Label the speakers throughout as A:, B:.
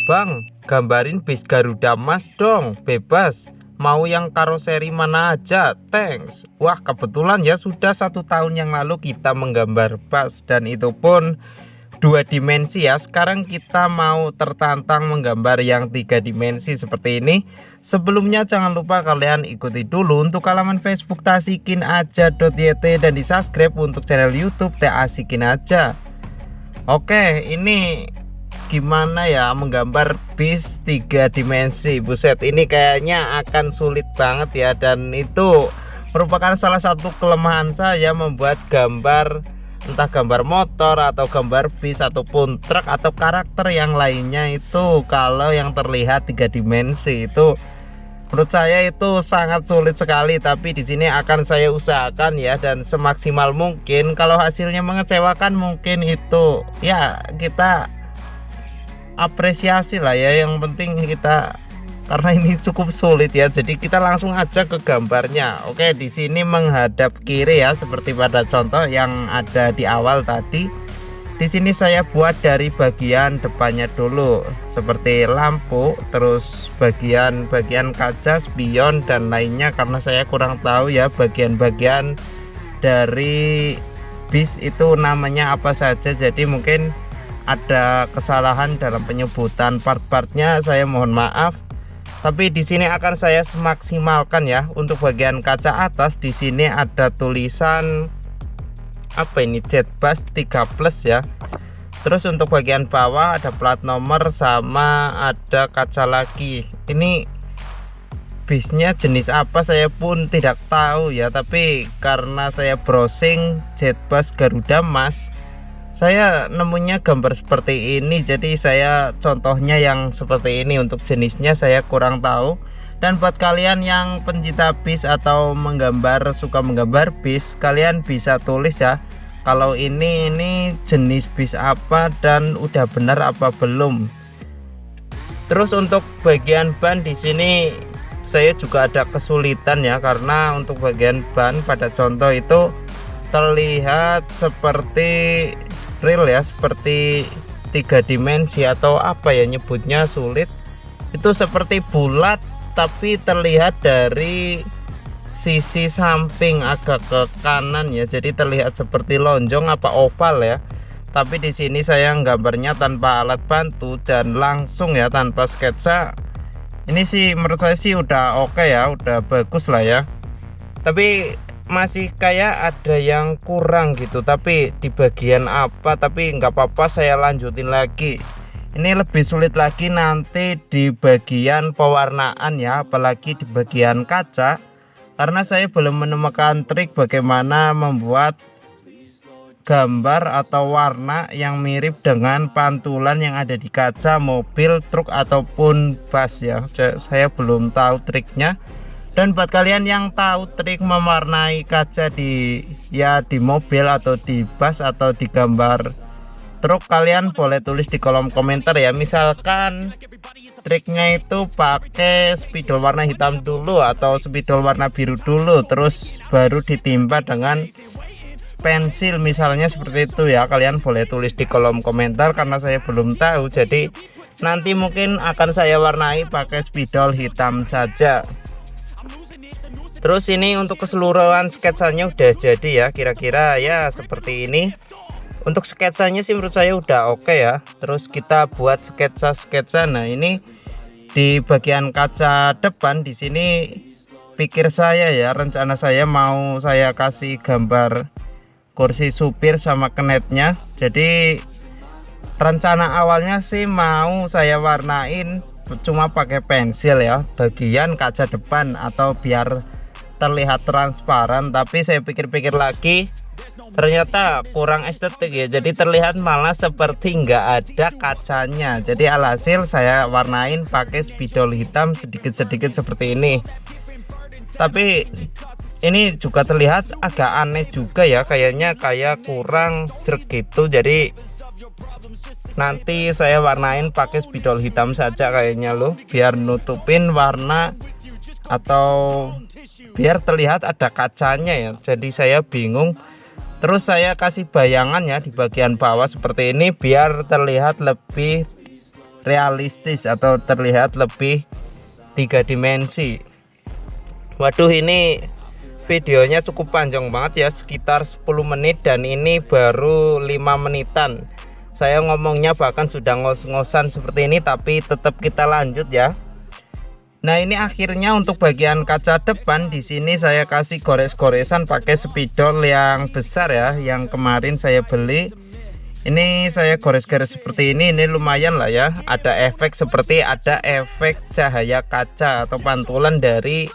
A: Bang, gambarin bis Garuda Mas dong, bebas. Mau yang karoseri mana aja, thanks. Wah, kebetulan ya sudah 1 tahun yang lalu kita menggambar bus dan itu pun 2 dimensi ya. Sekarang kita mau tertantang menggambar yang 3 dimensi seperti ini. Sebelumnya jangan lupa kalian ikuti dulu untuk halaman Facebook tasikinaja.yt dan di subscribe untuk channel YouTube Asikin Aja. Oke, ini gimana ya menggambar bis 3 dimensi. Buset, ini kayaknya akan sulit banget ya, dan itu merupakan salah satu kelemahan saya membuat gambar, entah gambar motor atau gambar bis ataupun truk atau karakter yang lainnya. Itu kalau yang terlihat 3 dimensi itu menurut saya itu sangat sulit sekali, tapi di sini akan saya usahakan ya, dan semaksimal mungkin. Kalau hasilnya mengecewakan mungkin itu ya kita apresiasi lah ya, yang penting kita, karena ini cukup sulit ya, jadi kita langsung aja ke gambarnya. Oke, di sini menghadap kiri ya, seperti pada contoh yang ada di awal tadi. Di sini saya buat dari bagian depannya dulu, seperti lampu, terus bagian kaca, spion dan lainnya, karena saya kurang tahu ya bagian-bagian dari bis itu namanya apa saja, jadi mungkin ada kesalahan dalam penyebutan part-partnya, saya mohon maaf. Tapi di sini akan saya semaksimalkan ya. Untuk bagian kaca atas di sini ada tulisan apa ini, Jetbus 3 plus ya. Terus untuk bagian bawah ada plat nomor sama ada kaca lagi. Ini bisnya jenis apa saya pun tidak tahu ya, tapi karena saya browsing Jetbus Garuda Mas, saya nemunya gambar seperti ini, jadi saya contohnya yang seperti ini. Untuk jenisnya saya kurang tahu. Dan buat kalian yang pencinta bis atau suka menggambar bis, kalian bisa tulis ya, kalau ini jenis bis apa dan udah benar apa belum. Terus untuk bagian ban di sini saya juga ada kesulitan ya, karena untuk bagian ban pada contoh itu terlihat seperti real ya, seperti 3 dimensi atau apa ya nyebutnya, sulit. Itu seperti bulat tapi terlihat dari sisi samping agak ke kanan ya, jadi terlihat seperti lonjong apa oval ya. Tapi di sini saya gambarnya tanpa alat bantu dan langsung ya, tanpa sketsa. Ini sih menurut saya sih udah oke ya, udah bagus lah ya. Tapi masih kayak ada yang kurang gitu, tapi di bagian apa, tapi nggak apa-apa, saya lanjutin lagi. Ini lebih sulit lagi nanti di bagian pewarnaan ya, apalagi di bagian kaca, karena saya belum menemukan trik bagaimana membuat gambar atau warna yang mirip dengan pantulan yang ada di kaca mobil, truk ataupun bus ya. Saya belum tahu triknya. Dan buat kalian yang tahu trik mewarnai kaca di mobil atau di bus atau di gambar truk, kalian boleh tulis di kolom komentar ya. Misalkan triknya itu pakai spidol warna hitam dulu atau spidol warna biru dulu, terus baru ditimpa dengan pensil misalnya, seperti itu ya. Kalian boleh tulis di kolom komentar karena saya belum tahu, jadi nanti mungkin akan saya warnai pakai spidol hitam saja. Terus ini untuk keseluruhan sketsanya udah jadi ya, kira-kira ya seperti ini. Untuk sketsanya sih menurut saya udah oke ya. Terus kita buat sketsa-sketsa. Nah, ini di bagian kaca depan di sini pikir saya ya, rencana saya mau saya kasih gambar kursi supir sama kenetnya. Jadi rencana awalnya sih mau saya warnain cuma pakai pensil ya bagian kaca depan atau biar terlihat transparan, tapi saya pikir-pikir lagi ternyata kurang estetik ya, jadi terlihat malah seperti nggak ada kacanya. Jadi alhasil saya warnain pakai spidol hitam sedikit-sedikit seperti ini. Tapi ini juga terlihat agak aneh juga ya, kayaknya kayak kurang serg gitu. Jadi nanti saya warnain pakai spidol hitam saja kayaknya loh, biar nutupin warna atau biar terlihat ada kacanya ya. Jadi saya bingung. Terus saya kasih bayangan ya di bagian bawah seperti ini biar terlihat lebih realistis atau terlihat lebih 3 dimensi. Waduh, ini videonya cukup panjang banget ya, sekitar 10 menit, dan ini baru 5 menitan. Saya ngomongnya bahkan sudah ngos-ngosan seperti ini, tapi tetap kita lanjut ya. Nah, ini akhirnya untuk bagian kaca depan di sini saya kasih gores-goresan pakai spidol yang besar ya, yang kemarin saya beli. Ini saya gores-gores seperti ini lumayan lah ya. Ada efek seperti ada efek cahaya kaca atau pantulan dari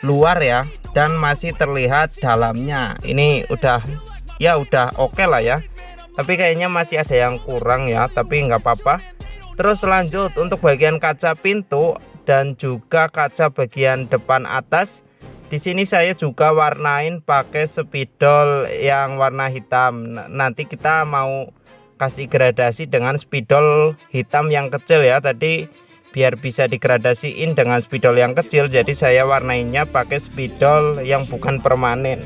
A: luar ya, dan masih terlihat dalamnya. Ini udah oke lah ya. Tapi kayaknya masih ada yang kurang ya, tapi nggak apa-apa. Terus lanjut untuk bagian kaca pintu dan juga kaca bagian depan atas. Di sini saya juga warnain pakai spidol yang warna hitam. Nanti kita mau kasih gradasi dengan spidol hitam yang kecil ya. Tadi biar bisa digradasiin dengan spidol yang kecil, jadi saya warnainnya pakai spidol yang bukan permanen.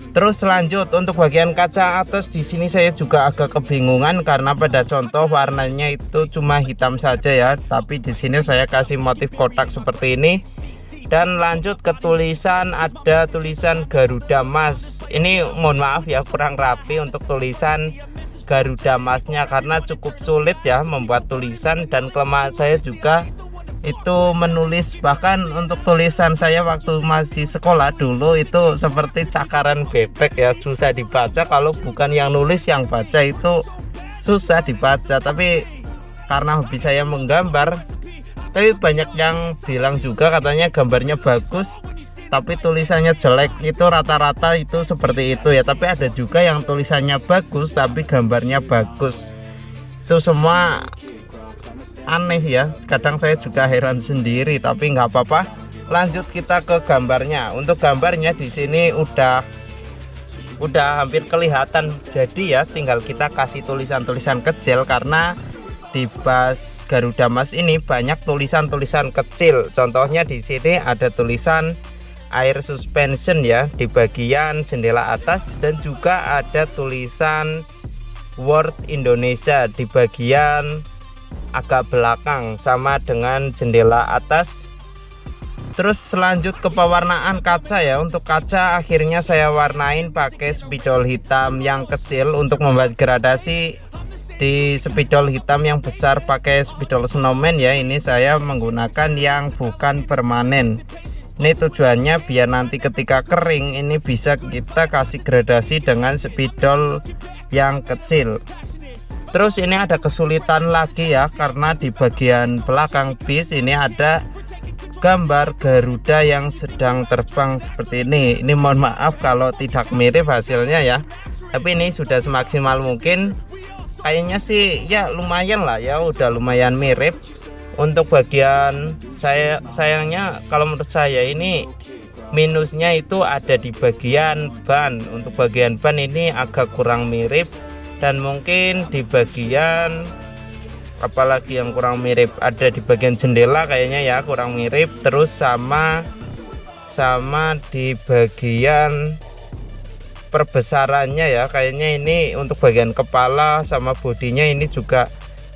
A: Terus lanjut untuk bagian kaca atas di sini saya juga agak kebingungan karena pada contoh warnanya itu cuma hitam saja ya, tapi di sini saya kasih motif kotak seperti ini. Dan lanjut ke tulisan, ada tulisan Garuda Mas. Ini mohon maaf ya, kurang rapi untuk tulisan Garuda Masnya karena cukup sulit ya membuat tulisan, dan kelemahan saya juga itu menulis. Bahkan untuk tulisan saya waktu masih sekolah dulu itu seperti cakaran bebek ya, susah dibaca. Kalau bukan yang nulis, yang baca itu susah dibaca. Tapi karena hobi saya menggambar, tapi banyak yang bilang juga katanya gambarnya bagus tapi tulisannya jelek. Itu rata-rata itu seperti itu ya, tapi ada juga yang tulisannya bagus tapi gambarnya bagus. Itu semua aneh ya, kadang saya juga heran sendiri, tapi nggak apa-apa. Lanjut kita ke gambarnya. Untuk gambarnya di sini udah hampir kelihatan, jadi ya tinggal kita kasih tulisan-tulisan kecil karena di bas Garuda Mas ini banyak tulisan-tulisan kecil. Contohnya di sini ada tulisan air suspension ya di bagian jendela atas, dan juga ada tulisan Word Indonesia di bagian agak belakang sama dengan jendela atas. Terus lanjut ke pewarnaan kaca ya. Untuk kaca akhirnya saya warnain pakai spidol hitam yang kecil. Untuk membuat gradasi di spidol hitam yang besar pakai spidol snowman ya, ini saya menggunakan yang bukan permanen. Ini tujuannya biar nanti ketika kering ini bisa kita kasih gradasi dengan spidol yang kecil. Terus ini ada kesulitan lagi ya, karena di bagian belakang bis ini ada gambar Garuda yang sedang terbang seperti ini. Ini mohon maaf kalau tidak mirip hasilnya ya, tapi ini sudah semaksimal mungkin. Kayaknya sih ya lumayan lah ya, udah lumayan mirip. Untuk bagian sayangnya kalau menurut saya ini minusnya itu ada di bagian ban. Untuk bagian ban ini agak kurang mirip, dan mungkin di bagian apalagi yang kurang mirip, ada di bagian jendela kayaknya ya kurang mirip. Terus sama di bagian perbesarannya ya, kayaknya ini untuk bagian kepala sama bodinya ini juga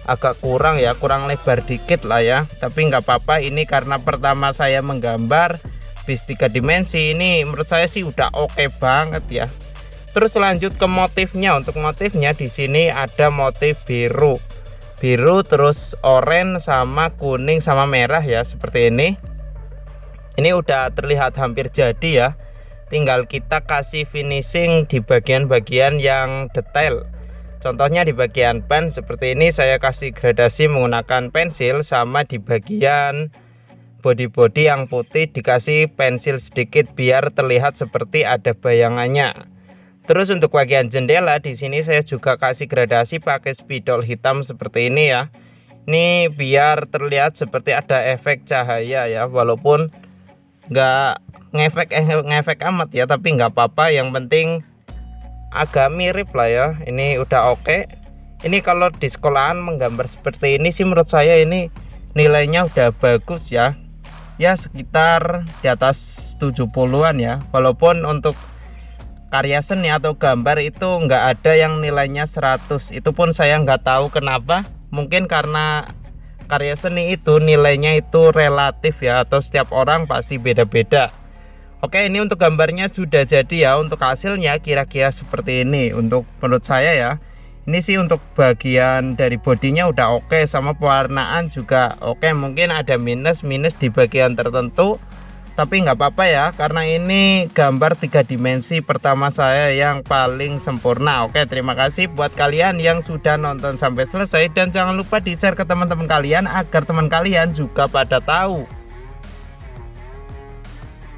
A: agak kurang ya, kurang lebar dikit lah ya. Tapi nggak apa-apa, ini karena pertama saya menggambar bis 3 dimensi, ini menurut saya sih udah oke banget ya. Terus lanjut ke motifnya. Untuk motifnya di sini ada motif biru, terus oranye sama kuning sama merah ya, seperti ini. Ini udah terlihat hampir jadi ya. Tinggal kita kasih finishing di bagian-bagian yang detail. Contohnya di bagian ban seperti ini saya kasih gradasi menggunakan pensil, sama di bagian bodi-bodi yang putih dikasih pensil sedikit biar terlihat seperti ada bayangannya. Terus untuk bagian jendela di sini saya juga kasih gradasi pakai spidol hitam seperti ini ya. Ini biar terlihat seperti ada efek cahaya ya, walaupun nggak ngefek amat ya, tapi nggak apa-apa, yang penting agak mirip lah ya. Ini udah oke. Ini kalau di sekolahan menggambar seperti ini sih menurut saya ini nilainya udah bagus ya. Ya sekitar di atas 70-an ya. Walaupun untuk karya seni atau gambar itu nggak ada yang nilainya 100. Itu pun saya nggak tahu kenapa. Mungkin karena karya seni itu nilainya itu relatif ya, atau setiap orang pasti beda-beda. Oke, ini untuk gambarnya sudah jadi ya. Untuk hasilnya kira-kira seperti ini untuk menurut saya ya. Ini sih untuk bagian dari bodinya udah oke, sama pewarnaan juga oke. Mungkin ada minus di bagian tertentu, tapi nggak apa-apa ya, karena ini gambar 3 dimensi pertama saya yang paling sempurna. Oke, terima kasih buat kalian yang sudah nonton sampai selesai, dan jangan lupa di share ke teman-teman kalian agar teman kalian juga pada tahu